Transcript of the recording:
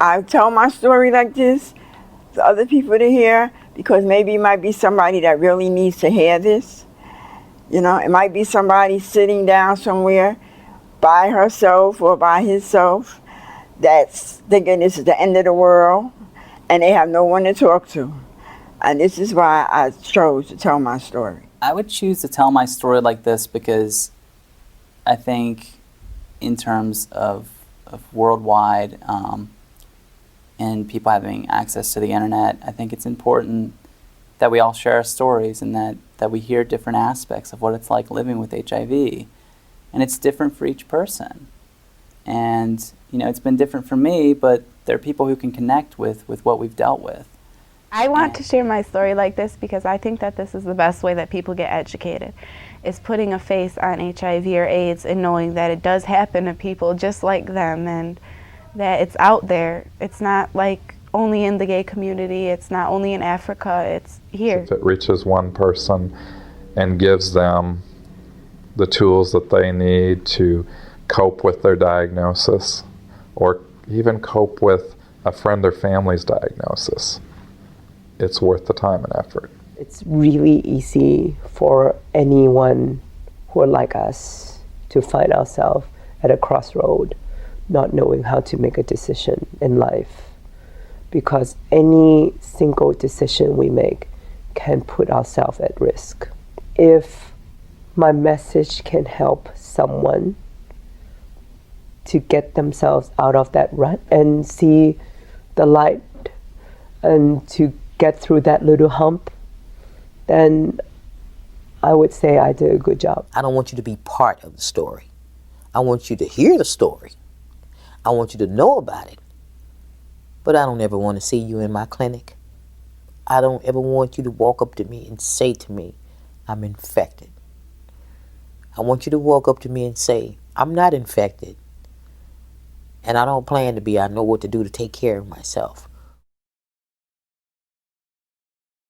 I tell my story like this to other people to hear because maybe it might be somebody that really needs to hear this. You know, it might be somebody sitting down somewhere by herself or by himself that's thinking this is the end of the world and they have no one to talk to. And this is why I chose to tell my story. I would choose to tell my story like this because I think in terms of worldwide and people having access to the internet, I think it's important that we all share our stories and that we hear different aspects of what it's like living with HIV. And it's different for each person. And, you know, it's been different for me, but there are people who can connect with what we've dealt with. I want to share my story like this because I think that this is the best way that people get educated, is putting a face on HIV or AIDS and knowing that it does happen to people just like them and that it's out there. It's not like only in the gay community, it's not only in Africa, it's here. If it reaches one person and gives them the tools that they need to cope with their diagnosis or even cope with a friend or family's diagnosis, it's worth the time and effort. It's really easy for anyone who are like us to find ourselves at a crossroad, not knowing how to make a decision in life. Because any single decision we make can put ourselves at risk. If my message can help someone to get themselves out of that rut and see the light and to get through that little hump, then I would say I did a good job. I don't want you to be part of the story. I want you to hear the story. I want you to know about it. But I don't ever want to see you in my clinic. I don't ever want you to walk up to me and say to me, I'm infected. I want you to walk up to me and say, I'm not infected. And I don't plan to be. I know what to do to take care of myself.